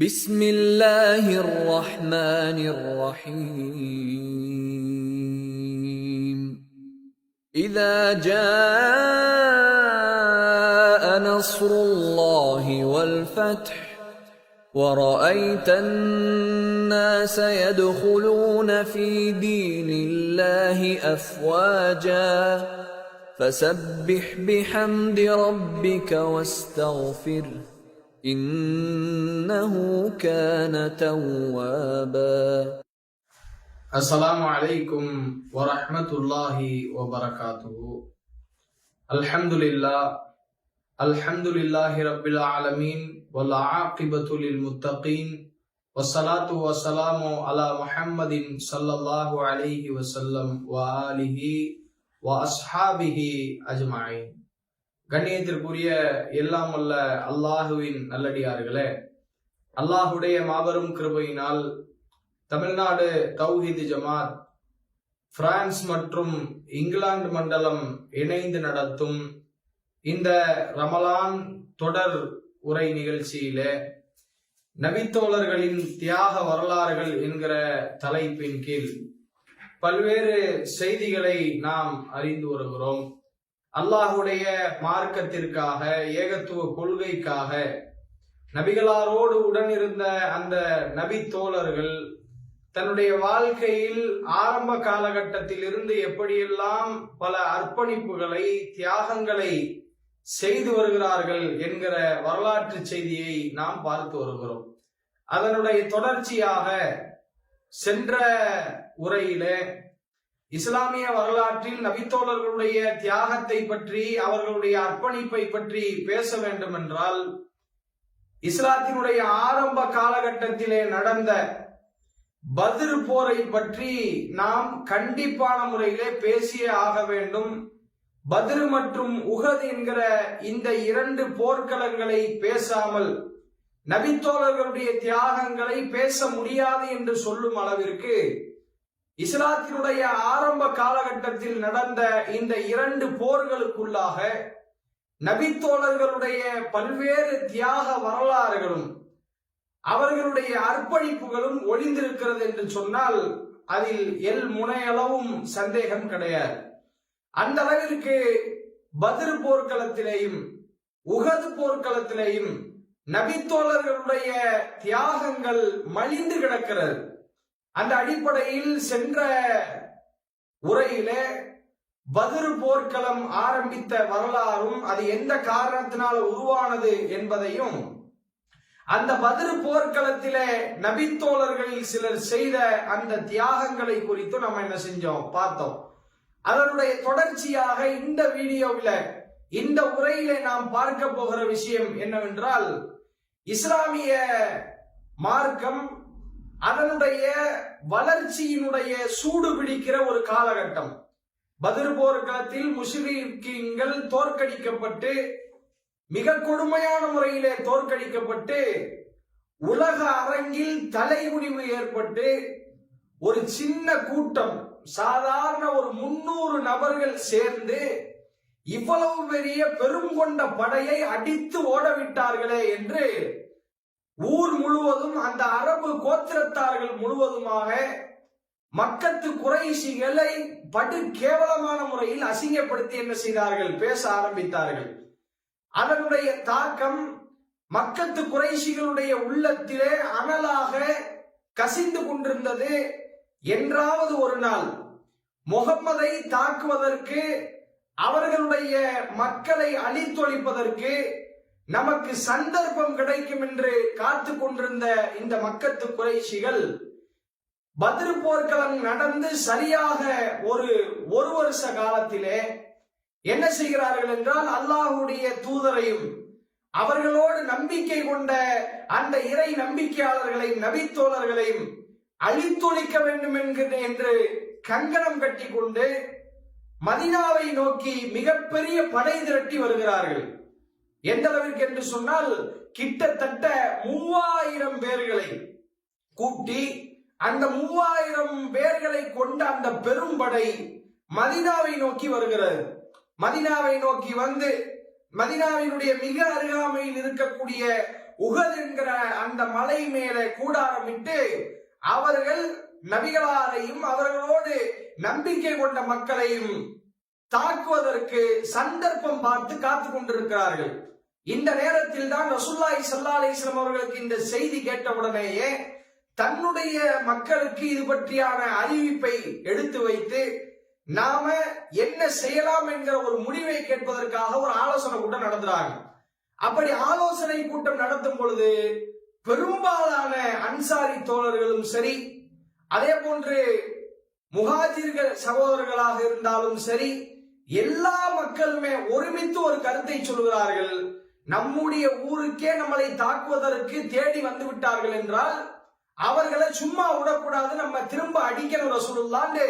بسم الله الرحمن الرحيم إذا جاء نصر الله والفتح ورأيت الناس يدخلون في دين الله أفواجا فسبح بحمد ربك واستغفره إنه كان توابا. السلام عليكم ورحمة الله وبركاته. الحمد لله رب العالمين والعاقبة للمتقين والصلاة والسلام على محمد صلى الله عليه وسلم وآله وأصحابه أجمعين. கண்ணியத்திற்குரிய எல்லாம் வல்ல அல்லாஹுவின் நல்லடியார்களே, அல்லாஹுடைய மாபெரும் கிருபையினால் தமிழ்நாடு தௌஹீத் ஜமாத் பிரான்ஸ் மற்றும் இங்கிலாந்து மண்டலம் இணைந்து நடத்தும் இந்த ரமலான் தொடர் உரை நிகழ்ச்சியிலே நபித்தோழர்களின் தியாக வரலாறுகள் என்கிற தலைப்பின் கீழ் பல்வேறு செய்திகளை நாம் அறிந்து வருகிறோம். அல்லாஹுடைய மார்க்கத்திற்காக, ஏகத்துவ கொள்கைக்காக நபிகளாரோடு உடன் இருந்த அந்த நபி தோழர்கள் தன்னுடைய வாழ்க்கையில் ஆரம்ப காலகட்டத்தில் இருந்து எப்படியெல்லாம் பல அர்ப்பணிப்புகளை, தியாகங்களை செய்து வருகிறார்கள் என்கிற வரலாற்று செய்தியை நாம் பார்த்து வருகிறோம். அதனுடைய தொடர்ச்சியாக சென்ற உரையிலே இஸ்லாமிய வரலாற்றில் நபித்தோழர்களுடைய தியாகத்தை பற்றி, அவர்களுடைய அர்ப்பணிப்பை பற்றி பேச வேண்டும் என்றால் இஸ்லாத்தினுடைய ஆரம்ப காலகட்டத்திலே நடந்த பத்ர் போரை பற்றி நாம் கண்டிப்பான முறையிலே பேசியே ஆக வேண்டும். பத்ர் மற்றும் உஹத் என்கிற இந்த இரண்டு போர்க்களங்களை பேசாமல் நபித்தோழர்களுடைய தியாகங்களை பேச முடியாது என்று சொல்லும் அளவிற்கு இஸ்லாத்தினுடைய ஆரம்ப காலகட்டத்தில் நடந்த இந்த இரண்டு போர்களுக்குள்ளாக நபித்தோழர்களுடைய பல்வேறு தியாக வரலாறுகளும் அவர்களுடைய அர்ப்பணிப்புகளும் ஒளிந்திருக்கிறது என்று சொன்னால் அதில் முனையளவும் சந்தேகம் கிடையாது. அந்த அளவிற்கு பத்ர் போர்க்களத்திலேயும் உஹது போர்க்களத்திலேயும் நபித்தோழர்களுடைய தியாகங்கள் மலிந்து கிடக்கிறது. அந்த அடிப்படையில் சென்ற உரையிலே பத்ர் போர்க்களம் ஆரம்பித்த வரலாறும் அது எந்த காரணத்தினால் உருவானது என்பதையும், அந்த பத்ர் போர்க்களத்திலே நபித்தோழர்களில் சிலர் செய்த அந்த தியாகங்களை குறித்து நம்ம என்ன செஞ்சோம், பார்த்தோம். அதனுடைய தொடர்ச்சியாக இந்த வீடியோவில், இந்த உரையிலே நாம் பார்க்க போகிற விஷயம் என்னவென்றால், இஸ்லாமிய மார்க்கம் அதனுடைய வளர்ச்சியினுடைய சூடு பிடிக்கிற ஒரு காலகட்டம். பத்ர் போர்க்களத்தில் முஸ்லிம்கள் தோற்கடிக்கப்பட்டு, மிக கொடுமையான முறையிலே தோற்கடிக்கப்பட்டு, உலக அரங்கில் தலைகுனிவு ஏற்பட்டு, ஒரு சின்ன கூட்டம், சாதாரண ஒரு 300 நபர்கள் சேர்ந்து இவ்வளவு பெரிய பெரும் கொண்ட படையை அடித்து ஓடவிட்டார்களே என்று ஊர் முழுவதும், அந்த அரபு கோத்திரத்தார்கள் முழுவதுமாக மக்கத்து குறைஷிகளை படு கேவலமான முறையில் அசிங்கப்படுத்தி என்ன செய்தார்கள், பேச ஆரம்பித்தார்கள். அதனுடைய தாக்கம் மக்கத்து குறைஷிகளுடைய உள்ளத்திலே அனலாக கசிந்து கொண்டிருந்தது. என்றாவது ஒரு நாள் முகம்மதை தாக்குவதற்கு, அவர்களுடைய மக்களை அழித்தொழிப்பதற்கு நமக்கு சந்தர்ப்பம் கிடைக்கும் என்று காத்து கொண்டிருந்த இந்த மக்கத்து குறைஷிகள் பத்ர் போர்க்களம் நடந்து சரியாக ஒரு வருஷ காலத்திலே என்ன செய்கிறார்கள் என்றால், அல்லாஹுடைய தூதரையும் அவர்களோடு நம்பிக்கை கொண்ட அந்த இறை நம்பிக்கையாளர்களையும் நபித்தோழர்களையும் அழித்தொழிக்க வேண்டும் என்று கங்கணம் கட்டி கொண்டு மதீனாவை நோக்கி மிகப்பெரிய படை திரட்டி வருகிறார்கள். எந்த அளவிற்கு என்று சொன்னால், கிட்டத்தட்ட 3000 பேர்களை கூட்டி அந்த 3000 பேர்களை கொண்ட அந்த பெரும்படை மதீனாவை நோக்கி வருகிறது. மதீனாவை நோக்கி வந்து மதீனாவினுடைய மிக அருகாமையில் இருக்கக்கூடிய உஹத் என்கிற அந்த மலை மேலே கூடாரமிட்டு அவர்கள் நபிகளாரையும் அவர்களோடு நம்பிக்கை கொண்ட மக்களையும் தாக்குவதற்கு சந்தர்ப்பம் பார்த்து காத்து கொண்டிருக்கிறார்கள். இந்த நேரத்தில் தான் ரசூலுல்லாஹி ஸல்லல்லாஹு அலைஹி வஸல்லம் அவர்களுக்கு இந்த செய்தி கேட்டவுடனேயே தன்னுடைய மக்களுக்கு இது பற்றியான அறிவிப்பை எடுத்து வைத்து நாம என்ன செய்யலாம் என்கிற ஒரு முடிவை கேட்பதற்காக ஒரு ஆலோசனை கூட்டம் நடத்துறாங்க. அப்படி ஆலோசனை கூட்டம் நடத்தும் பொழுது பெரும்பாலான அன்சாரி தோழர்களும் சரி, அதே போன்று முஹாஜிர்கள் சகோதரர்களாக இருந்தாலும் சரி, எல்லா மக்களுமே ஒருமித்து ஒரு கருத்தை சொல்கிறார்கள். நம்முடைய ஊருக்கே நம்மளை தாக்குவதற்கு தேடி வந்து விட்டார்கள் என்றால் அவர்களை சும்மா விடக்கூடாது, நம்ம திரும்ப அடிக்கணும் ரசூலுல்லாஹ்னு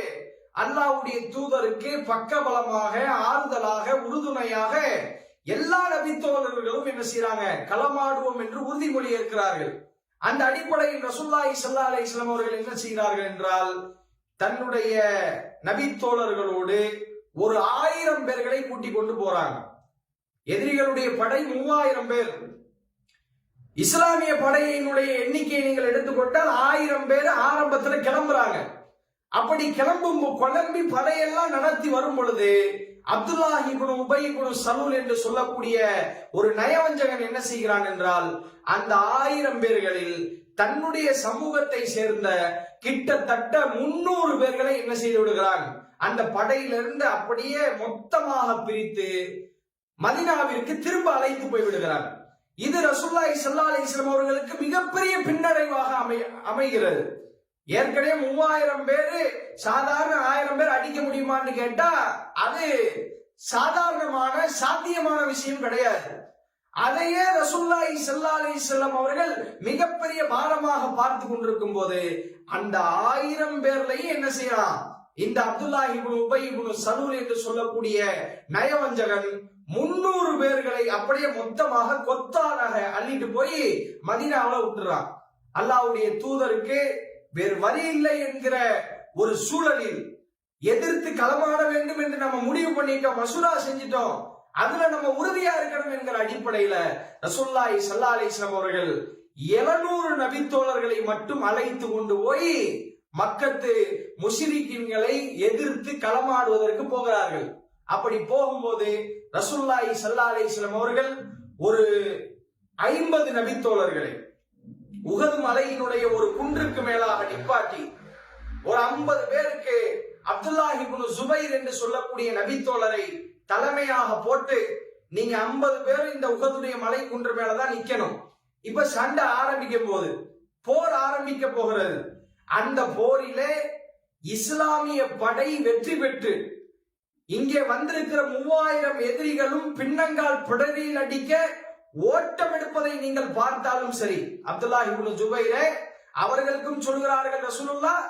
அல்லாஹ்வுடைய தூதருக்கு பக்கபலமாக, ஆறுதலாக, உறுதுணையாக எல்லா நபித்தோழர்களும் என்ன செய்யறாங்க, களமாடுவோம் என்று உறுதிமொழி இருக்கிறார்கள். அந்த அடிப்படையில் ரசூலுல்லாஹி ஸல்லல்லாஹு அலைஹி வஸல்லம் அவர்கள் என்ன செய்கிறார்கள் என்றால் தன்னுடைய நபித்தோழர்களோடு ஒரு 1000 பேர்களை கூட்டிக் கொண்டு போறாங்க. எதிரிகளுடைய படை 3000 பேர். இஸ்லாமிய படையினுடைய எண்ணிக்கையை நீங்கள் எடுத்துக்கொண்டால் 1000 பேர் ஆரம்பத்துல கிளம்புறாங்க. அப்படி கிளம்பி படையெல்லாம் நடத்தி வரும் பொழுது அப்துல்லாஹ் இப்னு உபை இப்னு சலூல் என்று சொல்லக்கூடிய ஒரு நயவஞ்சகன் என்ன செய்கிறான் என்றால் அந்த 1000 பேர்களில் தன்னுடைய சமூகத்தை சேர்ந்த கிட்டத்தட்ட 300 பேர்களை என்ன செய்து விடுகிறான், அந்த படையிலிருந்து அப்படியே மொத்தமாக பிரித்து மதீனாவிற்கு திரும்ப அழைத்து போய் விடுகிறார். இது ரசூலுல்லாஹி ஸல்லல்லாஹு அலைஹி வஸல்லம் அவர்களுக்கு மிகப்பெரிய பின்னடைவாக அமைகிறது. ஏற்கனவே 3000 பேரு சாதாரண 1000 பேர் அடிக்க முடியுமான்னு கேட்டா அது சாதாரணமான சாத்தியமான விஷயம் கிடையாது. அதையே ரசூலுல்லாஹி ஸல்லல்லாஹு அலைஹி வஸல்லம் அவர்கள் மிகப்பெரிய பாரமாக பார்த்து கொண்டிருக்கும் போது அந்த 1000 பேர்லயும் என்ன செய்யலாம், இந்த அப்துல்லாஹ் இப்னு உபை இப்னு சலூல் என்று சொல்லக்கூடிய நயவஞ்சகன் 300 பேர்களை அப்படியே மொத்தமாக கொத்தானாக அள்ளிட்டு போய் மதீனாவுல விட்டுறான். அல்லாஹ்வுடைய தூதருக்கு வேறு வழி இல்லை என்கிற ஒரு சூழலில் எதிர்த்து களமாட வேண்டும் என்று நம்ம முடிவு பண்ணிட்டோம், மசூரா செஞ்சிட்டோம், அதுல நம்ம உறுதியா இருக்கணும் என்கிற அடிப்படையில ரசூலுல்லாஹி ஸல்லல்லாஹு அலைஹி வஸல்லம் அவர்கள் 700 நபித்தோழர்களை மட்டும் அழைத்து கொண்டு போய் மக்கத்து முஷ்ரிக்கீன்களை எதிர்த்து களமாடுவதற்கு போகிறார்கள். அப்படி போகும்போது ரசூலுல்லாஹி ஸல்லல்லாஹு அலைஹி வஸல்லம் அவர்கள் ஒரு 50 நபித்தோழர்களை உஹது மலையினுடைய ஒரு குன்றுக்கு மேலாக நிப்பாட்டி ஒரு 50 பேருக்கு அப்துல்லாஹ் இப்னு ஜுபைர் என்று சொல்லக்கூடிய நபித்தோழரை தலைமையாக போட்டு நீங்க 50 பேர் இந்த உஹதுடைய மலை குன்று மேலதான் நிக்கணும். இப்ப சண்டை ஆரம்பிக்கும் போது போர் ஆரம்பிக்க போகிறது. அந்த போரிலே இஸ்லாமிய படை வெற்றி பெற்று இங்கே வந்திருக்கிற 3000 எதிரிகளும் பின்னங்கால் பிடரில் அடிக்க ஓட்டம் எடுப்பதை நீங்கள் பார்த்தாலும் சரி, அப்துல்லாஹ் இப்னு ஜுபைரே அவர்களுக்கும் சொல்கிறார்கள் ரசூலுல்லாஹ்,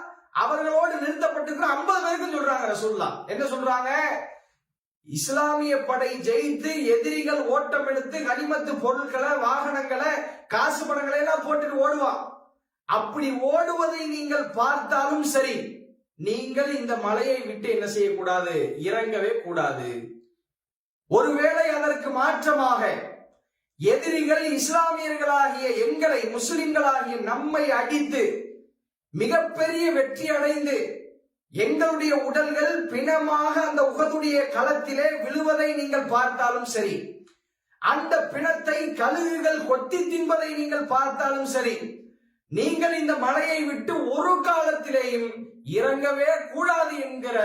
அவர்களோடு நிறுத்தப்பட்டிருக்கிற 50 பேருக்கும் சொல்றாங்க ரசூலுல்லாஹ். என்ன சொல்றாங்க, இஸ்லாமிய படை ஜெயித்து எதிரிகள் ஓட்டம் எடுத்து கனிமத்து பொருட்களை, வாகனங்களை, காசு பணங்களை எல்லாம் போட்டுட்டு ஓடுவான். அப்படி ஓடுவதை நீங்கள் பார்த்தாலும் சரி, நீங்கள் இந்த மலையை விட்டு என்ன செய்யக்கூடாது, இறங்கவே கூடாது. ஒருவேளை அதற்கு மாற்றமாக எதிரிகள் இஸ்லாமியர்களாகிய எங்களை, முஸ்லிம்களாகிய நம்மை அடித்து மிகப்பெரிய வெற்றி அடைந்து எங்களுடைய உடல்கள் பிணமாக அந்த உஹதுடைய களத்திலே விழுவதை நீங்கள் பார்த்தாலும் சரி, அந்த பிணத்தை கழுகுகள் கொத்தி தின்பதை நீங்கள் பார்த்தாலும் சரி, நீங்கள் இந்த மலையை விட்டு ஒரு காலத்திலேயும் இறங்கவே கூடாது என்கிற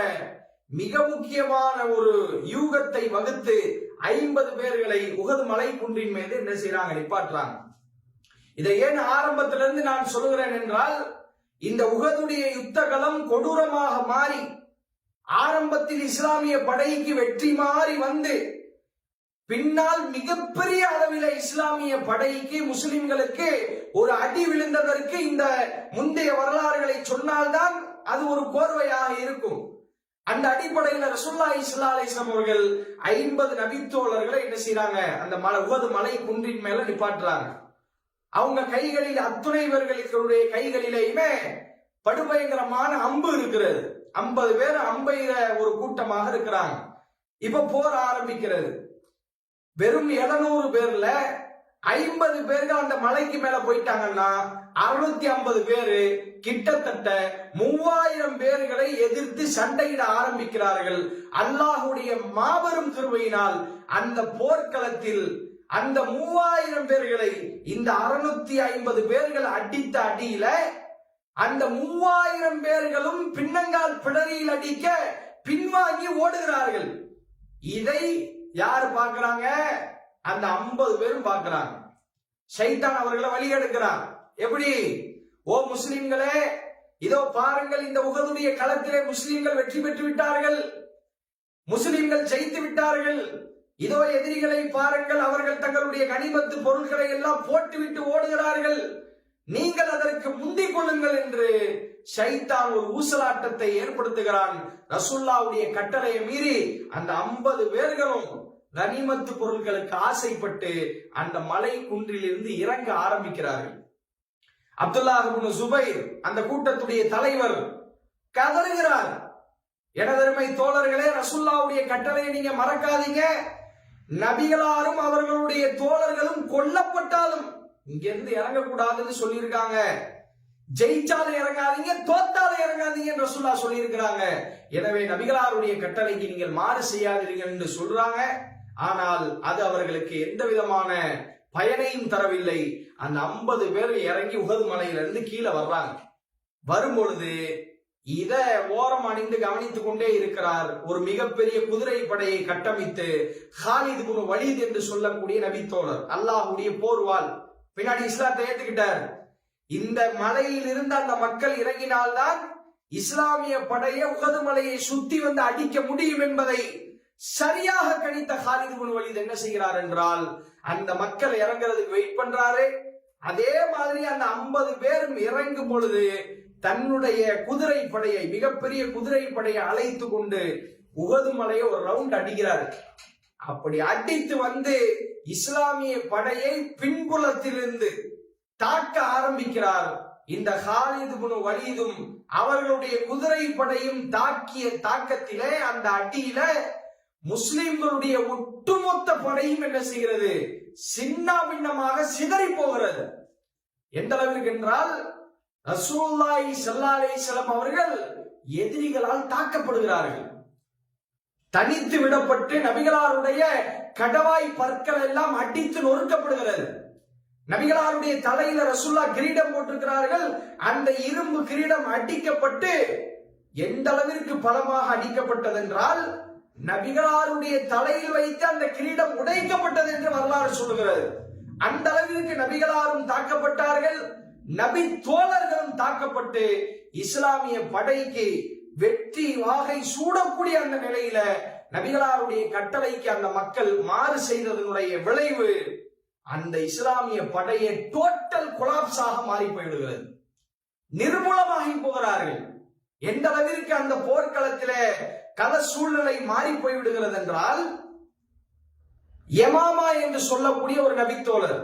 மிக முக்கியமான ஒரு யூகத்தை வகுத்து 50 பேர்களை உஹது மலை குன்றின் மீது என்ன செய்யறாங்க, நிப்பாட்டுறாங்க. இதை ஏன் ஆரம்பத்திலிருந்து நான் சொல்கிறேன் என்றால், இந்த உஹதுடைய யுத்த களம் கொடூரமாக மாறி ஆரம்பத்தில் இஸ்லாமிய படைக்கு வெற்றி மாறி வந்து பின்னால் மிகப்பெரிய அளவில் இஸ்லாமிய படைக்கு, முஸ்லிம்களுக்கு ஒரு அடி விழுந்ததற்கு இந்த முந்தைய வரலாறுகளை சொன்னால்தான் அது ஒரு கோர்வையாக இருக்கும். அந்த அடிப்படையில் ரசூலுல்லாஹி ஸல்லல்லாஹு அலைஹி வஸல்லம் அவர்கள் 50 நபித்தோழர்களை என்ன செய்யறாங்க, அந்த உஹது மலை குன்றின் மேல நிப்பாட்டுறாங்க. அவங்க கைகளில் அத்துணைவர்களுடைய கைகளிலேயுமே படுபயங்கரமான அம்பு இருக்கிறது. 50 பேர் அம்பையில ஒரு கூட்டமாக இருக்கிறாங்க. இப்ப போர் ஆரம்பிக்கிறது. வெறும் 700 பேர்ல 50 பேர்கள் அந்த மலைக்கு மேல போயிட்டாங்கன்னா 650 பேரு கிட்டத்தட்ட 3000 பேர்களை எதிர்த்து சண்டையிட ஆரம்பிக்கிறார்கள். அல்லாஹுடைய மாபெரும் கிருபையினால் அந்த போர்க்களத்தில் அந்த 3000 பேர்களை இந்த 650 பேர்கள் அடித்த அடியில அந்த 3000 பேர்களும் பின்னங்கால் பிடரியில் அடிக்க பின்வாங்கி ஓடுகிறார்கள். இதை யார் பார்க்கிறாங்க? அந்த 50 பேரும் பார்க்கிறாங்க. ஷைத்தான் அவர்களை வழி எடுக்கிறார். எப்படி? ஓ முஸ்லிம்களே, இதோ பாருங்கள், இந்த உஹதுடைய களத்திலே முஸ்லிம்கள் வெற்றி பெற்று விட்டார்கள், முஸ்லிம்கள் ஜெயித்து விட்டார்கள். இதோ எதிரிகளை பாருங்கள், அவர்கள் தங்களுடைய கனிமத்து பொருட்களை எல்லாம் போட்டுவிட்டு ஓடுகிறார்கள், நீங்கள் அதற்கு முந்திக் கொள்ளுங்கள் என்று ஷைத்தான் ஒரு ஊசலாட்டத்தை ஏற்படுத்துகிறான். ரசூலுல்லாஹ்வுடைய கட்டளையை மீறி அந்த 50 பேர்களும் கனிமத்து பொருட்களுக்கு ஆசைப்பட்டு அந்த மலை குன்றிலிருந்து இறங்க ஆரம்பிக்கிறார்கள். அப்துல்லாஹ் இப்னு ஜுபைர் அந்த கூட்டத்துடைய தலைவர் கதறுகிறார். எனதருமை தோழர்களே, ரசூலுல்லாஹ்வுடைய கட்டளையை நீங்க மறக்காதீங்க. நபிகளாரும் அவர்களுடைய தோழர்களும் கொல்லப்பட்டாலும் இங்க இருந்து இறங்கக்கூடாதுன்னு சொல்லியிருக்காங்க. ஜெயிச்சாலும் இறங்காதீங்க, தோத்தாலும் இறங்காதீங்க ரசூலுல்லாஹ் சொல்லி இருக்கிறாங்க. எனவே நபிகளாருடைய கட்டளைக்கு நீங்கள் மாறு செய்யாதீர்கள் என்று சொல்றாங்க. ஆனால் அது அவர்களுக்கு எந்த விதமான பயனையும் தரவில்லை. அந்த 50 பேர் இறங்கி உஹது மலையிலிருந்து கீழே வர்றாங்க. வரும்பொழுது இத ஓரம் அணிந்து கவனித்துக் கொண்டே இருக்கிறார் ஒரு மிகப்பெரிய குதிரை படையை கட்டமைத்து ஹாலித் இப்னு வலீத் என்று சொல்லக்கூடிய நபித்தோழர், அல்லாஹ்வுடைய போர்வால், பின்னாடி இஸ்லாத்தை ஏற்றுக்கிட்டார். இந்த மலையில் இருந்து அந்த மக்கள் இறங்கினால்தான் இஸ்லாமிய படையை உஹது மலையை சுத்தி வந்து அடிக்க முடியும் என்பதை சரியாக கணித்த ஹாலித் இப்னு வலீத் என்ன செய்கிறார் என்றால், அந்த மக்கள் இறங்குறதுக்கு வெயிட் பண்றாரு. அதே மாதிரி அந்த 50 பேரும் இறங்கும் பொழுது தன்னுடைய குதிரை படையை, மிகப்பெரிய குதிரை படையை அழைத்து கொண்டு உஹது மலையை ஒரு ரவுண்ட் அடிக்கிறார். அப்படி அடித்து வந்து இஸ்லாமிய படையை பின்புலத்திலிருந்து தாக்க ஆரம்பிக்கிறார். இந்த ஹாலித் இப்னு வலீதும் அவர்களுடைய குதிரை படையும் தாக்கிய தாக்கத்திலே, அந்த அடியில முஸ்லிம்களுடைய ஒட்டுமொத்த படையும் என்ன செய்கிறது? சின்ன பின்னமாக சிதறி போகிறது. எந்த அளவிற்கு என்றால், ரசூலுல்லாஹி ஸல்லல்லாஹு அலைஹி வஸல்லம் அவர்கள் எதிரிகளால் தாக்கப்படுகிறார்கள். தனித்து விடப்பட்டு நபிகளாருடைய கடவாய் பற்கள் எல்லாம் அடித்து நொறுக்கப்படுகிறது. நபிகளாருடைய தலையில ரசூலுல்லாஹ் கிரீடம் போட்டிருக்கிறார்கள். அந்த இரும்பு கிரீடம் அடிக்கப்பட்டு எந்த அளவிற்கு பலமாக அடிக்கப்பட்டது என்றால், நபிகளாருடைய தலையில் வைத்து அந்த கிரீடம் உடைக்கப்பட்டது என்று வரலாறு சொல்லுகிறது. அந்த அளவிற்கு நபிகளாரும் தாக்கப்பட்டார்கள், நபி தோழர்களும் தாக்கப்பட்டு இஸ்லாமிய படைக்கு வெற்றி வாகை சூடக்கூடிய அந்த நிலையில நபிகளாருடைய கட்டளைக்கு அந்த மக்கள் மாறு செய்ததனுடைய விளைவு அந்த இஸ்லாமிய படையை டோட்டல் கொலாப்ஸாக மாறி போய்விடுகிறது. நிர்மூலமாகி போகிறார்கள். எந்த அளவிற்கு அந்த போர்க்களத்திலே கள சூழ்நிலை மாறி போய்விடுகிறது என்றால், யமாமா என்று சொல்லக்கூடிய ஒரு நபித்தோழர்,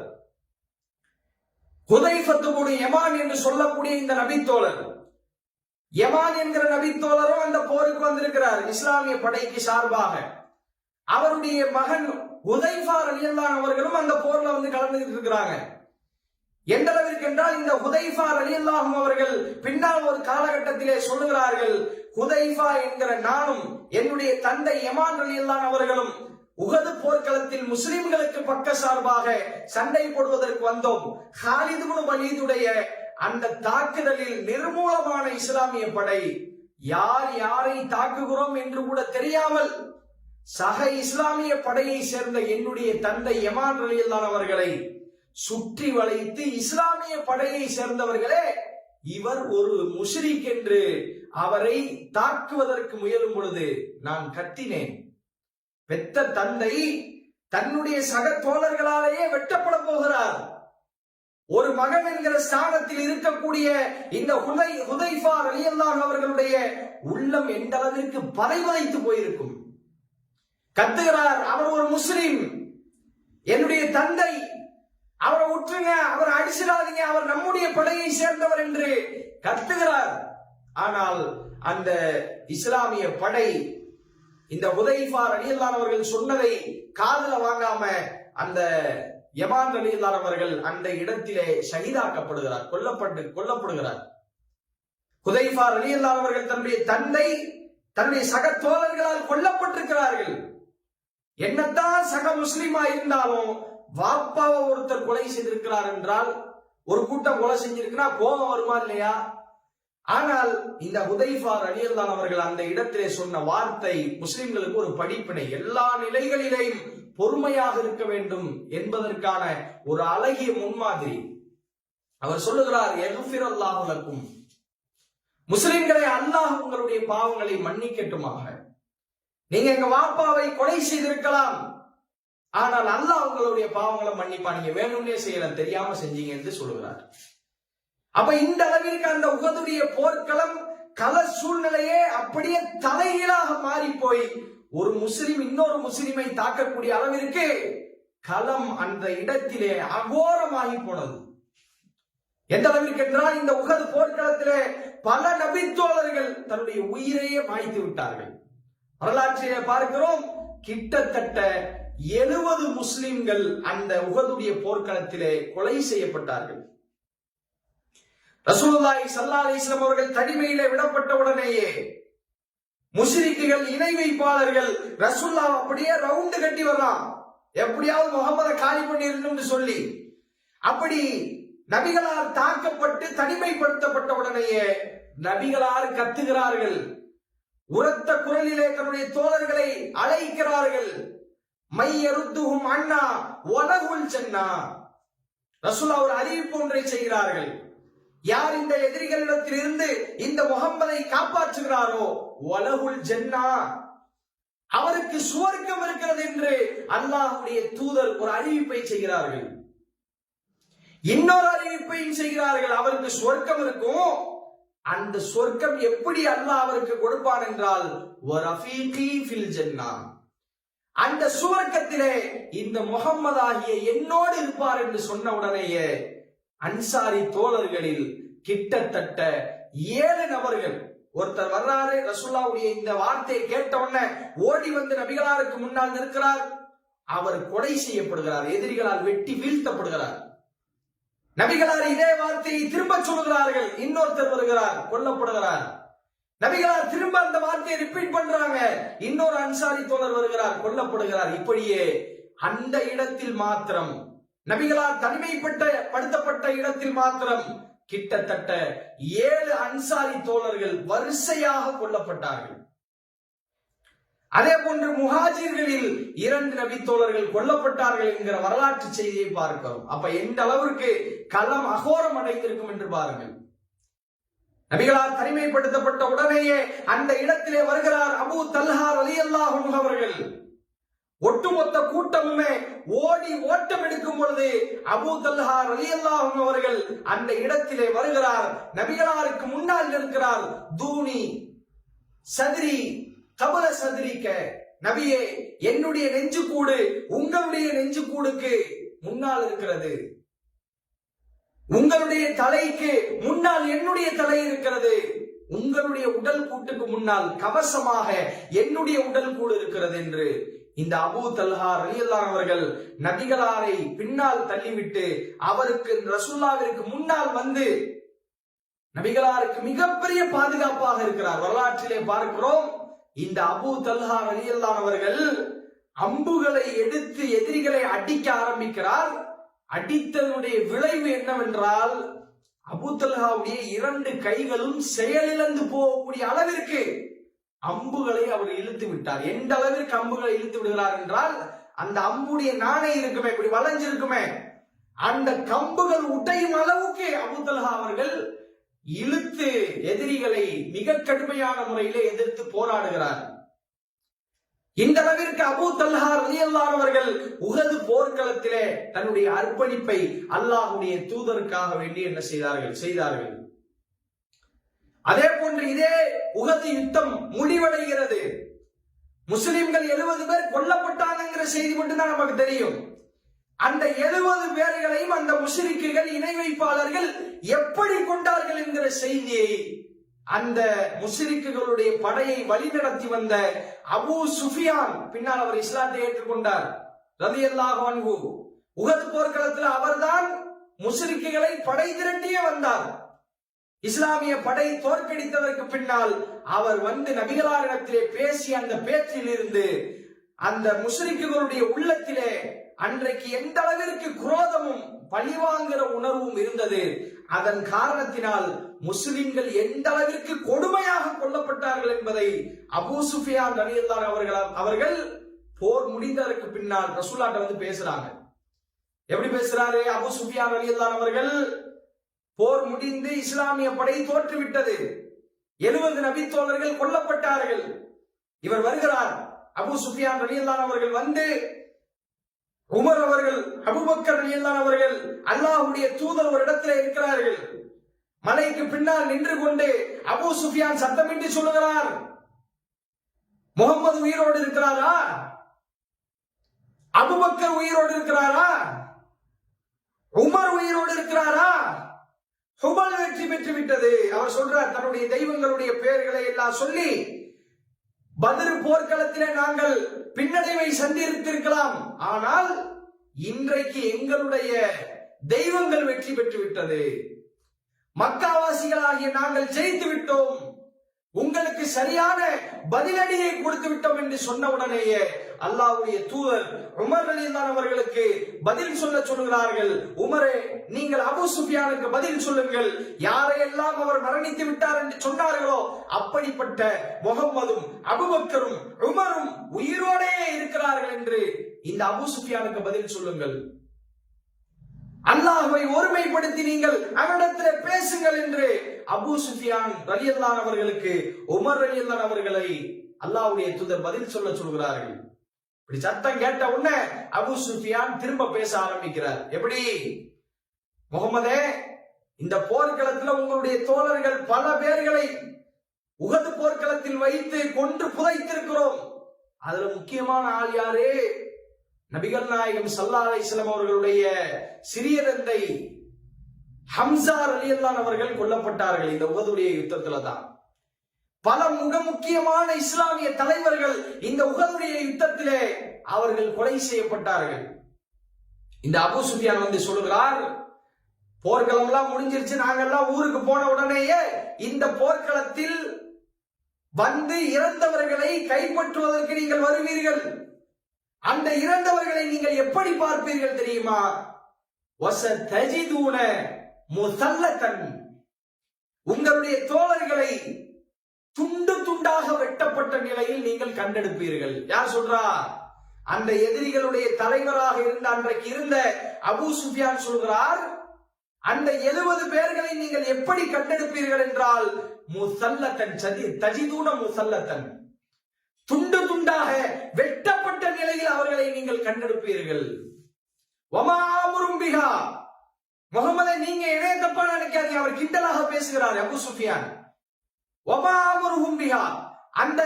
ஹுதைஃபத்து இப்னு யமான் என்று சொல்லக்கூடிய இந்த நபித்தோழர், யமான் என்கிற நபித்தோழரும் அந்த போருக்கு வந்திருக்கிறார் இஸ்லாமிய படைக்கு சார்பாக. அவருடைய மகன் ஹுதைஃபா ரலியல்லாஹு அவர்களும் அந்த போர்ல வந்து கலந்துகிட்டு இருக்கிறாங்க. எந்த அளவிற்கு என்றால், இந்த ஹுதைஃபா ரலியல்லாஹு அவர்கள் பின்னால் ஒரு காலகட்டத்திலே சொல்லுகிறார்கள், ஹுதைஃபா என்கிற நானும் என்னுடைய தந்தை யமான் ரலியல்லாஹு அவர்களும் உஹது போர்க்களத்தில் முஸ்லிம்களுக்கு பக்க சார்பாக சண்டை போடுவதற்கு வந்தோம். ஹாலித் இப்னு வலீதுடைய அந்த தாக்குதலில் நிர்மூலமான இஸ்லாமிய படை யார் யாரை தாக்குகிறோம் என்று கூட தெரியாமல் சக இஸ்லாமிய படையை சேர்ந்த என்னுடைய தந்தை யமான் ரலியல்லாஹு அவர்களை சுற்றி வளைத்து, இஸ்லாமிய படையை சேர்ந்தவர்களே இவர் ஒரு முஷ்ரிக் என்று அவரை தாக்குவதற்கு முயலும் பொழுது நான் கத்தினேன். பெத்த தந்தை தன்னுடைய சக தோழர்களாலேயே வெட்டப்பட போகிறார். ஒரு மகன் என்கிற ஸ்தானத்தில் இருக்கக்கூடிய இந்த ஹுதைஃபா ரலியல்லாஹு அவர்களுடைய உள்ளம் எந்த அளவிற்கு பதைவதைத்து போயிருக்கும். கத்துகிறார், அவர் ஒரு முஸ்லிம், என்னுடைய தந்தை, அவரை விட்டுருங்க, அவர் அடிச்சிடாதீங்க, அவர் நம்முடைய படையை சேர்ந்தவர் என்று கத்துகிறார். ஆனால் அந்த இஸ்லாமிய படை இந்த ஹுதைஃபா ரலியல்லாஹு அவர்கள் சொன்னதை காதுல வாங்காம அந்த யமான் ரலியல்லாஹு அவர்கள் அந்த இடத்திலே ஷஹீதாக்கப்படுகிறார், கொல்லப்படுகிறார். ஹுதைஃபா ரலியல்லாஹு அவர்கள் தன்னுடைய தந்தை தன்னுடைய சக தோழர்களால் கொல்லப்பட்டிருக்கிறார்கள். என்னத்தான் சக முஸ்லிமா இருந்தாலும் வாப்பாவை ஒருத்தர் கொலை செய்திருக்கிறார் என்றால், ஒரு கூட்டம் கொலை செஞ்சிருக்குன்னா கோபம் வருமா இல்லையா? ஆனால் இந்த ஹுதைஃபா ரலியல்லாஹு அவர்கள் அந்த இடத்திலே சொன்ன வார்த்தை முஸ்லிம்களுக்கு ஒரு படிப்பினை. எல்லா நிலைகளிலேயும் பொறுமையாக இருக்க வேண்டும் என்பதற்கான ஒரு அழகிய முன்மாதிரி. அவர் சொல்லுகிறார், யக்ஃபிரல்லாஹு லக்கும், முஸ்லிம்களை அல்லாஹ் உங்களுடைய பாவங்களை மன்னிக்கட்டுமாக. நீங்க எங்க வாப்பாவை கொலை செய்திருக்கலாம், ஆனால் அல்லாஹ் உங்களுடைய பாவங்களை மன்னிப்பா. நீங்க வேணும்னே செய்யல, தெரியாம செஞ்சீங்க என்று சொல்லுகிறார். அப்ப இந்த அளவிற்கு அந்த உஹதுடைய போர்க்களம் கள சூழ்நிலையே அப்படியே தலைகீழாக மாறி போய் ஒரு முஸ்லிம் இன்னொரு முஸ்லிமை தாக்கக்கூடிய அளவிற்கு களம் அந்த இடத்திலே அகோரமாகி போனது. எந்த அளவிற்கு என்றால், இந்த உஹது போர்க்களத்திலே பல நபித்தோழர்கள் தன்னுடைய உயிரையே மாய்த்து விட்டார்கள். வரலாற்றிலே பார்க்கிறோம், கிட்டத்தட்ட 70 முஸ்லிம்கள் அந்த உஹதுடைய போர்க்களத்திலே கொலை செய்யப்பட்டார்கள். ரசூலுல்லாஹி ஸல்லல்லாஹு அலைஹி வஸல்லம் அவர்கள் தனிமையிலே விடப்பட்ட உடனேயே முஷ்ரிக்குகள், இணை வைப்பாளர்கள் ரசூலுல்லாஹ் அப்படியே ரவுண்டு கட்டி வரலாம், எப்படியாவது முகமதை காலி பண்ணிடணும்னு சொல்லி, அப்படி நபிகளால் தாக்கப்பட்டு தனிமைப்படுத்தப்பட்ட உடனேயே நபிகளால் கத்துகிறார்கள், உரத்த குரலிலே தன்னுடைய தோழர்களை அழைக்கிறார்கள். மையருத்துஹும் அண்ணா வலகுல் ஜன்னா. ரசூலுல்லாஹ் ஒரு அறிவிப்பு ஒன்றை செய்கிறார்கள். யார் இந்த எதிரிகளிடத்தில் இருந்து இந்த முகம்மதை காப்பாற்றுகிறாரோ வலகுல் ஜன்னா, அவருக்கு சுவர்க்கம் இருக்கிறது என்று அல்லாஹ்வுடைய தூதர் ஒரு அறிவிப்பை செய்கிறார்கள். இன்னொரு அறிவிப்பையும் செய்கிறார்கள், அவருக்கு சொர்க்கம் இருக்கும். அந்த சொர்க்கம் எப்படி அல்லாஹ் அவருக்கு கொடுப்பான் என்றால், வரஃபீகி ஃபில் ஜன்னா, அந்த சுவர்க்கத்திலே இந்த முகம்மது ஆகிய என்னோடு இருப்பார் என்று சொன்ன உடனேயே அன்சாரி தோழர்களில் கிட்டத்தட்ட 7 நபர்கள், ஒருத்தர் வர்றாரு, ரசூலுல்லாஹ்வுடைய இந்த வார்த்தையை கேட்ட உடனே ஓடி வந்து நபிகளாருக்கு முன்னால் நிற்கிறார். அவர் கொலை செய்யப்படுகிறார், எதிரிகளால் வெட்டி வீழ்த்தப்படுகிறார். நபிகளார் இதே வார்த்தையை திரும்ப சொல்லுகிறார்கள். இன்னொருத்தர் வருகிறார், கொல்லப்படுகிறார். நபிகளார் திரும்ப அந்த வார்த்தையை ரிப்பீட் பண்றாங்க. இன்னொரு அன்சாரி தோழர் வருகிறார், கொல்லப்படுகிறார். இப்படியே அந்த இடத்தில் மாத்திரம், நபிகளார் தனிமைப்படுத்தப்பட்ட இடத்தில் மாத்திரம் கிட்டத்தட்ட 7 அன்சாரி தோழர்கள் வரிசையாக கொல்லப்பட்டார்கள். அதே போன்று முஹாஜிர்களில் 2 நபி தோழர்கள் கொல்லப்பட்டார்கள் என்கிற வரலாற்று செய்தியை பார்க்கிறோம். அப்ப எந்த அளவிற்கு களம் அகோரம் அடைந்திருக்கும் என்று பாருங்கள். நபிகளார் தனிமைப்படுத்தப்பட்ட உடனேயே அந்த இடத்திலே வருகிறார் அபூ தல்ஹா ரலியல்லாஹு அன்ஹு அவர்கள். ஒட்டுமொத்த கூட்டமுமே ஓடி ஓட்டம் எடுக்கும் பொழுது அபூ தல்ஹா ரலியல்லாஹு அன்ஹு அவர்கள் அந்த இடத்திலே வருகிறார். நபிகளாருக்கு முன்னால் நிற்கிறார். தூணி சத்ரி கபல சத்ரிக்க, நபியே என்னுடைய நெஞ்சுக்கூடு உங்களுடைய நெஞ்சுக்கூடுக்கு முன்னால் இருக்கிறது, உங்களுடைய தலைக்கு முன்னால் என்னுடைய தலை இருக்கிறது, உங்களுடைய உடல் கூட்டுக்கு முன்னால் கவசமாக என்னுடைய உடல் கூடு இருக்கிறது என்று இந்த அபூ தல்ஹா ரலியல்லாஹு அவர்கள் நபிகளாரை பின்னால் தள்ளிவிட்டு அவருக்கு ரசூலுல்லாஹ்விற்கு முன்னால் வந்து நபிகளாருக்கு மிகப்பெரிய பாதுகாப்பாக இருக்கிறார். வரலாற்றிலே பார்க்கிறோம், இந்த அபூ தல்ஹா ரலியல்லாஹு அவர்கள் அம்புகளை எடுத்து எதிரிகளை அடிக்க ஆரம்பிக்கிறார். அடித்ததனுடைய விளைவு என்னவென்றால், அபூ தல்ஹாவுடைய 2 கைகளும் செயலிழந்து போகக்கூடிய அளவிற்கு அம்புகளை அவர் இழுத்து விட்டார். எந்த அளவிற்கு அம்புகளை இழுத்து விடுகிறார் என்றால், அந்த அம்புடைய நாணை இருக்குமே, இப்படி வளைஞ்சிருக்குமே, அந்த கம்புகள் உடையும் அளவுக்கு அபூ தல்ஹா அவர்கள் இழுத்து எதிரிகளை மிக கடுமையான முறையிலே எதிர்த்து போராடுகிறார். இந்த அளவிற்கு அபூ தல்ஹா ரலியல்லாஹு அவர்கள் உஹது போர்க்களத்திலே தன்னுடைய அர்ப்பணிப்பை அல்லாஹ்வுடைய தூதருக்காக வேண்டி என்ன செய்தார்கள். அதே போன்று இதே உஹது யுத்தம் முடிவடைகிறது. முஸ்லிம்கள் 70 பேர் கொல்லப்பட்டாங்கிற செய்தி மட்டும்தான் நமக்கு தெரியும். அந்த 70 பேர்களையும் அந்த முஷ்ரிக்குகள், இணை வைப்பாளர்கள் எப்படி கொண்டார்கள் என்கிற செய்தியை அந்த முஷ்ரிக்குகளுடைய படையை வழிநடத்தி வந்த அபூ சுஃபியான், பின்னால் அவர் இஸ்லாத்தை ஏற்றுக்கொண்டார் ரலியல்லாஹு அன்ஹு, உஹது போர்க்களத்தில் அவர்தான் முஸ்லிம்களை படை திரட்டியே வந்தார். இஸ்லாமிய படை தோற்கடித்ததற்கு பின்னால் அவர் வந்து நபிகளாரிடத்திலே பேசிய அந்த பேச்சில் இருந்து அந்த முஸ்லிம்களுடைய உள்ளத்திலே அன்றைக்கு எந்த அளவிற்கு குரோதமும் பழிவாங்குகிற உணர்வும் இருந்தது. அதன் காரணத்தினால் முஸ்லிம்கள் எந்த அளவிற்கு கொடுமையாக கொல்லப்பட்டார்கள் என்பதை அபூ சுஃபியான் ரலியல்லாஹு அவர்கள் போர் முடிந்ததற்கு பின்னால் ரசூலுல்லாஹ் வந்து பேசுறாங்க. எப்படி பேசுறாரு? அபூ சுஃபியான் ரலியல்லாஹு அவர்கள் போர் முடிந்து இஸ்லாமிய படை தோற்றுவிட்டது, 70 நபித்தோழர்கள் கொல்லப்பட்டார்கள். இவர் வருகிறார். அபூ சுஃபியான் ரலியல்லாஹு அவர்கள் வந்து உமர் அவர்கள், அபூபக்கர் ரலியல்லாஹு அவர்கள், அல்லாஹ்வுடைய தூதர் ஒரு இடத்துல இருக்கிறார்கள். மலைக்கு பின்னால் நின்று கொண்டு அபூ சுஃபியான் சத்தமிட்டு சொல்லுகிறார், முகமது உயிரோடு இருக்கிறாரா? அபூபக்கர் உயிரோடு இருக்கிறாரா? உமர் உயிரோடு இருக்கிறாரா? ஹுபல் வெற்றி பெற்று விட்டது. அவர் சொல்றார், தன்னுடைய தெய்வங்களுடைய பெயர்களை எல்லாம் சொல்லி, பத்ர் போர்க்களத்திலே நாங்கள் பின்னடைவை சந்தித்திருக்கலாம், ஆனால் இன்றைக்கு எங்களுடைய தெய்வங்கள் வெற்றி பெற்று விட்டது, மக்காவாசிகளாகிய நாங்கள் ஜெயித்து விட்டோம், உங்களுக்கு சரியான பதிலடியை கொடுத்து விட்டோம் என்று சொன்ன உடனேயே அல்லாஹ்வுடைய தூதர் உமர் ரலியல்லாஹு அவர்களுக்கு பதில் சொல்லுகிறார்கள். உமரே, நீங்கள் அபூ சுஃபியானுக்கு பதில் சொல்லுங்கள். யாரையெல்லாம் அவர் மரணித்து விட்டார் என்று சொன்னார்களோ அப்படிப்பட்ட முகம்மதும் அபூபக்கரும் உமரும் உயிரோடே இருக்கிறார்கள் என்று இந்த அபூ சுஃபியானுக்கு பதில் சொல்லுங்கள். அல்லாஹ்வை ஒருமைப்படுத்தி நீங்கள் அவரிடத்தில் பேசுங்கள் என்று அபூ சுஃபியான் ரலியல்லாஹு அவர்களுக்கு உமர் ரலியல்லாஹு அவர்களை அல்லாஹ்வுடைய தூதர் பதில் சொல்லுகிறார்கள். இப்படி சத்தம் கேட்ட உடனே அபூ சுஃபியான் திரும்ப பேச ஆரம்பிக்கிறார். எப்படி? முகமதே, இந்த போர்க்களத்தில் உங்களுடைய தோழர்கள் பல பேர்களை உஹது போர்க்களத்தில் வைத்து கொன்று புதைத்திருக்கிறோம். அதுல முக்கியமான ஆள் யாரு? நபிகள் நாயகம் ஸல்லல்லாஹு அலைஹி வஸல்லம் அவர்களுடைய சிறிய தந்தை ஹம்சா ரலியல்லாஹு அவர்கள் கொல்லப்பட்டார்கள். இந்த உஹதுடைய யுத்தத்துல தான் பல முக்கியமான இஸ்லாமிய தலைவர்கள் இந்த உஹதுடைய யுத்தத்திலே அவர்கள் கொலை செய்யப்பட்டார்கள். இந்த அபூ சுஃபியான் வந்து சொல்லுகிறார், போர்க்களம் எல்லாம் முடிஞ்சிருச்சு, நாங்கெல்லாம் ஊருக்கு போன உடனேயே இந்த போர்க்களத்தில் வந்து இறந்தவர்களை கைப்பற்றுவதற்கு நீங்கள் வருவீர்கள். அந்த இறந்தவர்களை நீங்கள் எப்படி பார்ப்பீர்கள் தெரியுமா? வஸதஜிதுன முஸல்லதன், உங்களுடைய தோழர்களை துண்டு துண்டாக வெட்டப்பட்ட நிலையில் நீங்கள் கண்டெடுப்பீர்கள். யார் சொல்றா? அந்த எதிரிகளுடைய தலைவராக இருந்த அன்றைக்கு இருந்த அபூ சுஃபியான் சொல்கிறார், அந்த 70 பேர்களை நீங்கள் எப்படி கண்டெடுப்பீர்கள் என்றால் முஸல்லதன் தஜிதுன முஸல்லதன், துண்டு துண்டாக வெட்டப்பட்ட நிலையில் அவர்களை நீங்கள் கண்டெடுப்பீர்கள். வமா அம்ரும் பிஹா, முகமதே நீங்க என்ன தப்பா நினைக்காதீங்க, அவர் கிண்டலாக பேசுகிறார் அபூ சுஃபியான். வமா அம்ருஹும் பிஹா, அந்த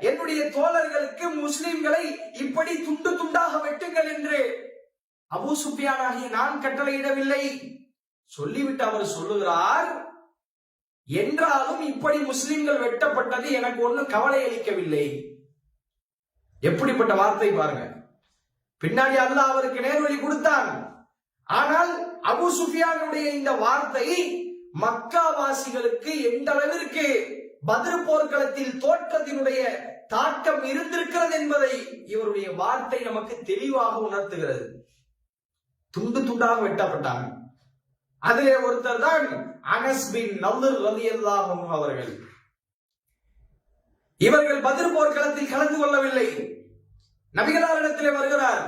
என்னுடைய தோழர்களுக்கு முஸ்லிம்களை இப்படி துண்டு துண்டாக வெட்டுங்கள் என்று அபூ சுஃபியான் ஆகிய நான் கட்டளையிடவில்லை. சொல்லிவிட்டு அவர் சொல்லுகிறார், என்றாலும் இப்படி முஸ்லிம்கள் வெட்டப்பட்டது எனக்கு ஒன்றும் கவலை அளிக்கவில்லை. எப்படிப்பட்ட வார்த்தை பாருங்க. பின்னாடி அல்லாஹ் அவருக்கு நேர்வழி கொடுத்தான். ஆனால் அபூ சுஃபியானுடைய இந்த வார்த்தை மக்காவாசிகளுக்கு எந்த அளவிற்கு பத்ர் போர்க்களத்தில் தோற்றத்தினுடைய தாக்கம் இருந்திருக்கிறது என்பதை இவருடைய வார்த்தை நமக்கு தெளிவாக உணர்த்துகிறது. துண்டு துண்டாக வெட்டப்பட்டாங்க. அதிலே ஒருத்தர் தான் அனஸ் பின் நல்ர் ரலியல்லாஹு அன்ஹு அவர்கள். இவர்கள் பத்ர் போர்க்களத்தில் கலந்து கொள்ளவில்லை. நபிகளாரிடத்திலே வருகிறார்.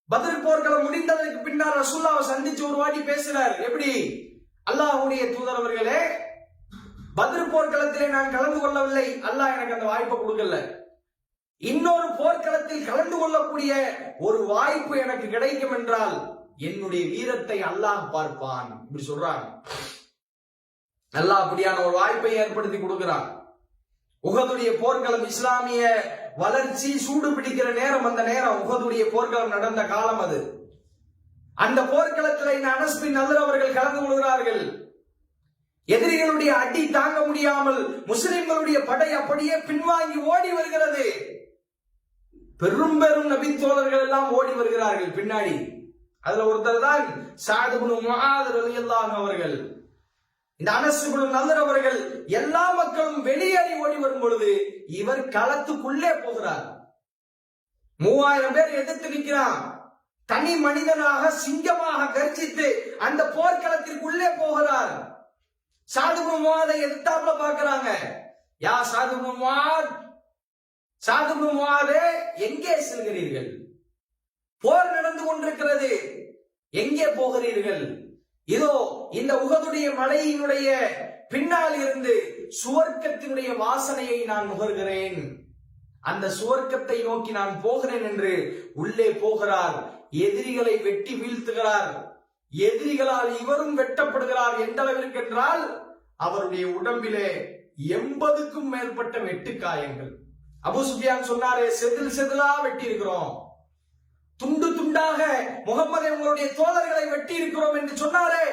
பத்ர் போர்க்களம் முடிந்ததற்கு பின்னால் ரசூலுல்லாஹ்வை சந்திச்சு ஒரு வாட்டி பேசுறார். எப்படி? அல்லாஹ்வுடைய தூதர் அவர்களே, பத்ர் போர்க்களத்திலே நான் கலந்து கொள்ளவில்லை, அல்லாஹ் எனக்கு அந்த வாய்ப்பை கொடுக்கல. இன்னொரு போர்க்களத்தில் கலந்து கொள்ளக்கூடிய ஒரு வாய்ப்பு எனக்கு கிடைக்கும் என்றால் என்னுடைய வீரத்தை அல்லாஹ் பார்ப்பான். இப்படி சொல்றாங்க. அல்லாஹ் அப்படியான ஒரு வாய்ப்பை ஏற்படுத்தி கொடுக்கிறான். உஹதுடைய போர்க்களம் இஸ்லாமிய வளர்ச்சி சூடு பிடிக்கிற நேரம், அந்த நேரம் உஹதுடைய போர்க்களம் நடந்த காலம் அது. அந்த போர்க்களத்தில் அனஸ் பின் நல்ர் அவர்கள் கலந்து கொள்கிறார்கள். எதிரிகளுடைய அடி தாங்க முடியாமல் முஸ்லிம்களுடைய படை அப்படியே பின்வாங்கி ஓடி வருகிறது. பெரும் பெரும் நபி தோழர்கள் எல்லாம் ஓடி வருகிறார்கள் பின்னாடி. அதுல ஒருத்தர் தான் சஅத் இப்னு முஆத் ரலியல்லாஹு அவர்கள். இந்த அனஸ் இப்னு நதர் அவர்கள் எல்லா மக்களும் வெளியேறி ஓடி வரும் பொழுது இவர் களத்துக்குள்ளே போகிறார். 3000 பேர் எதிர்த்து நிற்கிறான். தனி மனிதனாக சிங்கமாக கர்ஜித்து அந்த போர்க்களத்திற்குள்ளே போகிறார். சஅத் இப்னு முஆதை எதிர்த்தாப்புல பாக்குறாங்க. யா சஅத் இப்னு முஆத், சஅத் இப்னு முஆதே, எங்கே செல்கிறீர்கள்? போர் நடந்து கொண்டிருக்கிறது, எங்கே போகிறீர்கள்? இதோ இந்த உஹதுடைய மலையினுடைய பின்னால் இருந்து சுவர்க்கத்தினுடைய வாசனையை நான் நுகர்கிறேன், அந்த சுவர்க்கத்தை நோக்கி நான் போகிறேன் என்று உள்ளே போகிறார். எதிரிகளை வெட்டி வீழ்த்துகிறார். எதிரிகளால் இவரும் வெட்டப்படுகிறார். எந்த அளவிற்கு என்றால் அவருடைய உடம்பிலே 80க்கும் மேற்பட்ட வெட்டு காயங்கள். அபூ சுஃபியான் சொன்னாரே, செதில் செதிலா வெட்டி இருக்கிறோம், துண்டு துண்டாக முகமது உங்களுடைய தோழர்களை வெட்டி இருக்கிறோம் என்று சொன்னாரே,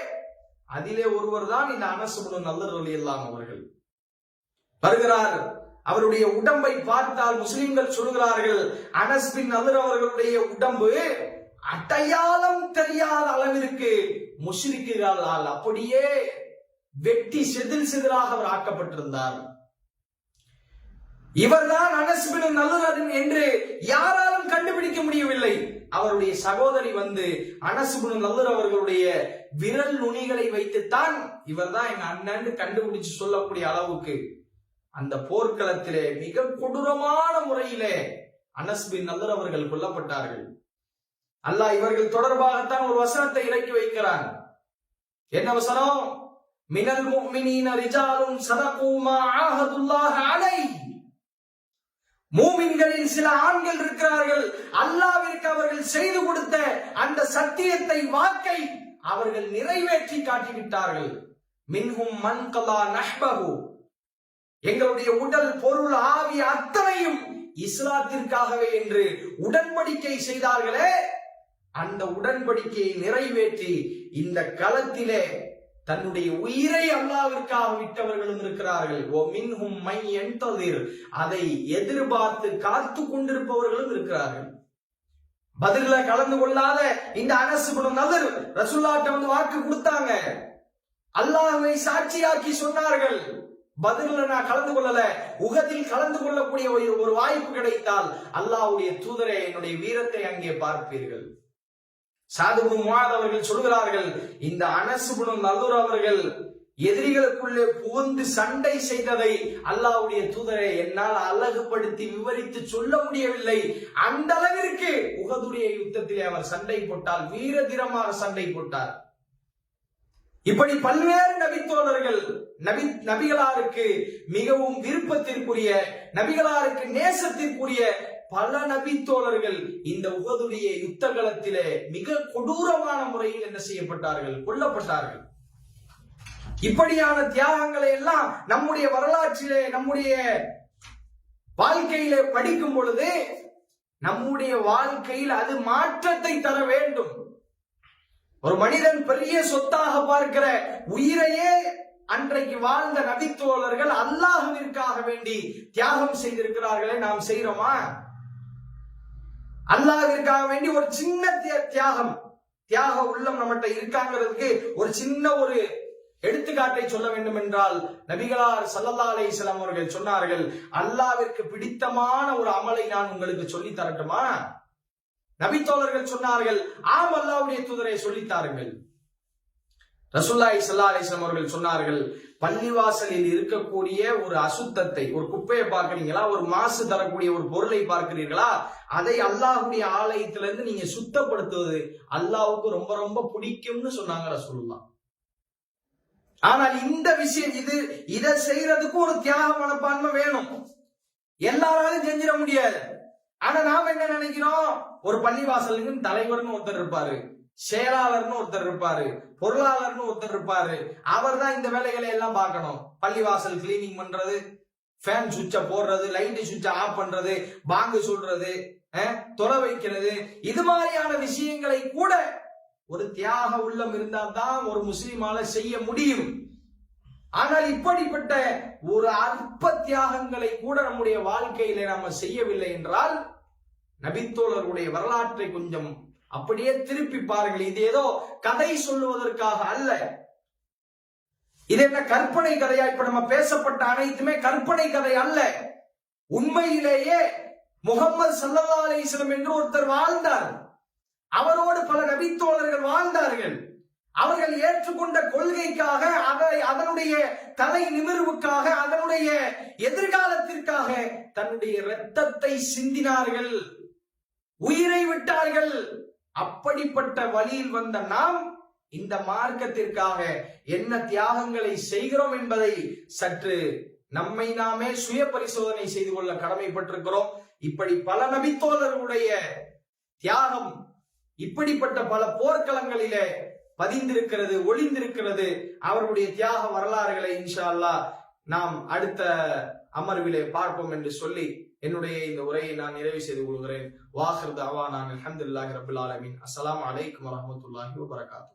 அதிலே ஒருவர் தான் இந்த அனஸ் இப்னு நதர் ரலியல்லாஹு அவர்கள். வருகிறார். அவருடைய உடம்பை பார்த்தால் முஸ்லிம்கள் சொல்கிறார்கள், அனஸ் பின் நதர் அவர்களுடைய உடம்பு அடையாளம் தெரியாத அளவிற்கு முஷ்ரிக்குகளால் அப்படியே வெட்டி செதில் செதிலாக அவர் ஆக்கப்பட்டிருந்தார். இவர்தான் அனஸ் பின் நதர் என்று யாராலும் கண்டுபிடிக்க முடியவில்லை. அவருடைய சகோதரி வந்து அனஸ் பின் நதர் அவர்களுடைய விரல் நுனிகளை வைத்துத்தான் இவர்தான் எங்க அண்ணன் கண்டுபிடிச்சு சொல்லக்கூடிய அளவுக்கு அந்த போர்க்களத்திலே மிக கொடூரமான முறையிலே அனஸ் பின் நதர் அவர்கள் கொல்லப்பட்டார்கள். அல்லாஹ் இவர்கள் தொடர்பாகத்தான் ஒரு வசனத்தை இறக்கி வைக்கிறான். என்ன வசனம்? மினல் முஃமினீன ரிஜாலுன் ஸதகு மா ஆஹதுல்லாஹ் அலைஹி. மூமின்களில் சில ஆண்கள் இருக்கிறார்கள், அல்லாஹ்விற்கு அவர்கள் செய்து கொடுத்த அந்த சத்தியத்தை, வாக்கை அவர்கள் நிறைவேற்றி காட்டிவிட்டார்கள். மின்ஹும் மன் கலா நஹ்பஹு. எங்களுடைய உடல், பொருள், ஆவி அத்தனையும் இஸ்லாத்திற்காகவே என்று உடன்படிக்கை செய்தார்களே, அந்த உடன்படிக்கையை நிறைவேற்றி இந்த களத்திலே தன்னுடைய உயிரை அல்லாஹ்விற்காக விட்டவர்களும் இருக்கிறார்கள். ஓ மின்ஹும் மை யன்ததிர். அதை எதிர்பார்த்து காத்து கொண்டிருப்பவர்களும் இருக்கிறார்கள். பதில்ல கலந்து கொள்ளாத இந்த அனஸ் இப்னு நதர் ரசூலுல்லாஹ்ட்ட வந்து வாக்கு கொடுத்தாங்க. அல்லாஹ்வை சாட்சியாக்கி சொன்னார்கள், பதில்ல நான் கலந்து கொள்ளல, உஹதில் கலந்து கொள்ளக்கூடிய ஒரு வாய்ப்பு கிடைத்தால் அல்லாஹ்வுடைய தூதரே, என்னுடைய வீரத்தை அங்கே பார்ப்பீர்கள். சஅத் இப்னு முஆத் அவர்கள் சொல்கிறார்கள், இந்த அனஸ் இப்னு நதர் அவர்கள் எதிரிகளுக்குள்ளே புகுந்து சண்டை செய்ததை அல்லாஹ்வுடைய தூதரே என்னால் அழகுபடுத்தி விவரித்து சொல்ல முடியவில்லை. அந்த அளவிற்கு உஹதுடைய யுத்தத்திலே அவர் சண்டை போட்டால், வீர தீரமாக சண்டை போட்டார். இப்படி பல்வேறு நபித்தோழர்கள், நபிகளாருக்கு மிகவும் விருப்பத்திற்குரிய, நபிகளாருக்கு நேசத்திற்குரிய பல நபித்தோழர்கள் இந்த உஹதுடைய யுத்த களத்திலே மிக கொடூரமான முறையில் என்ன செய்யப்பட்டார்கள்? கொல்லப்பட்டார்கள். இப்படியான தியாகங்களை எல்லாம் நம்முடைய வரலாற்றிலே, நம்முடைய வாழ்க்கையிலே படிக்கும் பொழுது நம்முடைய வாழ்க்கையில் அது மாற்றத்தை தர வேண்டும். ஒரு மனிதன் பெரிய சொத்தாக பார்க்கிற உயிரையே அன்றைக்கு வாழ்ந்த நபித்தோழர்கள் அல்லாஹ்விற்காக வேண்டி தியாகம் செய்திருக்கிறார்களே, நாம் செய்கிறோமா? அல்லாஹ்விற்காக வேண்டி ஒரு சின்ன தியாக உள்ளம் நம்மகிட்ட இருக்காங்கிறதுக்கு ஒரு சின்ன ஒரு எடுத்துக்காட்டை சொல்ல வேண்டும் என்றால், நபிகளார் ஸல்லல்லாஹு அலைஹி வஸல்லம் அவர்கள் சொன்னார்கள், அல்லாஹ்விற்கு பிடித்தமான ஒரு அமலை நான் உங்களுக்கு சொல்லி தரட்டுமா? நபித்தோழர்கள் சொன்னார்கள், ஆம் அல்லாஹ்வுடைய தூதரை சொல்லித்தாருங்கள். ரசூலுல்லாஹி ஸல்லல்லாஹு அலைஹி வஸல்லம் அவர்கள் சொன்னார்கள், பள்ளிவாசலில் இருக்கக்கூடிய ஒரு அசுத்தத்தை, ஒரு குப்பையை பார்க்கிறீங்களா, ஒரு மாசு தரக்கூடிய ஒரு பொருளை பார்க்கிறீர்களா, அதை அல்லாஹ்வுடைய ஆலயத்திலிருந்து நீங்க சுத்தப்படுத்துவது அல்லாஹ்வுக்கு ரொம்ப ரொம்ப பிடிக்கும்னு சொன்னாங்க ரசூலுல்லாஹ். ஆனால் இந்த விஷயம், இதை செய்யறதுக்கு ஒரு தியாக மனப்பான்மை வேணும். எல்லாராலும் செஞ்சிட முடியாது. ஆனா நாம என்ன நினைக்கிறோம்? ஒரு பள்ளிவாசலுக்கு தலைவர்னு ஒருத்தர் இருப்பாரு, செயலாளர்னு ஒருத்தர் இருப்பாரு, பொருளாளர்னு ஒருத்தர் இருப்பாரு. அவர் தான் இந்த வேலைகளை எல்லாம் பார்க்கணும். பள்ளிவாசல் கிளீனிங் பண்றது, ஃபேன் சுவிட்ச போடுறது, லைட் சுவிட்ச ஆஃப் பண்றது, பாங்கு சொல்றது, தொலை வைக்கிறது, இது மாதிரியான விஷயங்களை கூட ஒரு தியாக உள்ளம் இருந்தால் தான் ஒரு முஸ்லிமால செய்ய முடியும். ஆனால் இப்படிப்பட்ட ஒரு அற்ப தியாகங்களை கூட நம்முடைய வாழ்க்கையில நாம செய்யவில்லை என்றால், நபித்தோழருடைய வரலாற்றை கொஞ்சம் அப்படியே திருப்பி பாருங்கள். இது ஏதோ கதை சொல்லுவதற்காக அல்ல. இது என்ன கற்பனை கதையா? இப்ப நம்ம பேசப்பட்ட அனைத்துமே கற்பனை கதை அல்ல. உண்மையிலேயே முகமது ஸல்லல்லாஹு அலைஹி வஸல்லம் என்று ஒருத்தர் வாழ்ந்தார். அவரோடு பல நபித்தோழர்கள் வாழ்ந்தார்கள். அவர்கள் ஏற்றுக்கொண்ட கொள்கைக்காக, அதனுடைய தலை நிமிர்வுக்காக, அதனுடைய எதிர்காலத்திற்காக தன்னுடைய இரத்தத்தை சிந்தினார்கள், உயிரை விட்டார்கள். அப்படிப்பட்ட வழியில் வந்த நாம் இந்த மார்க்கத்திற்காக என்ன தியாகங்களை செய்கிறோம் என்பதை சற்று நம்மை நாமே சுய பரிசோதனை செய்து கொள்ள கடமைப்பட்டிருக்கிறோம். இப்படி பல நபித்தோழர்களுடைய தியாகம் இப்படிப்பட்ட பல போர்க்களங்களிலே பதிந்திருக்கிறது, ஒளிந்திருக்கிறது. அவர்களுடைய தியாக வரலாறுகளை இன்ஷா அல்லாஹ் நாம் அடுத்த அமர்விலே பார்ப்போம் என்று சொல்லி என்னுடைய இந்த உரையை நான் நிறைவு செய்து கொள்கிறேன். வாஹிர் தஅவானா அல்ஹம்துலில்லாஹி ரப்பில் ஆலமீன். அஸ்ஸலாமு அலைக்கும் வரஹ்மத்துல்லாஹி வபரகாத்துஹு.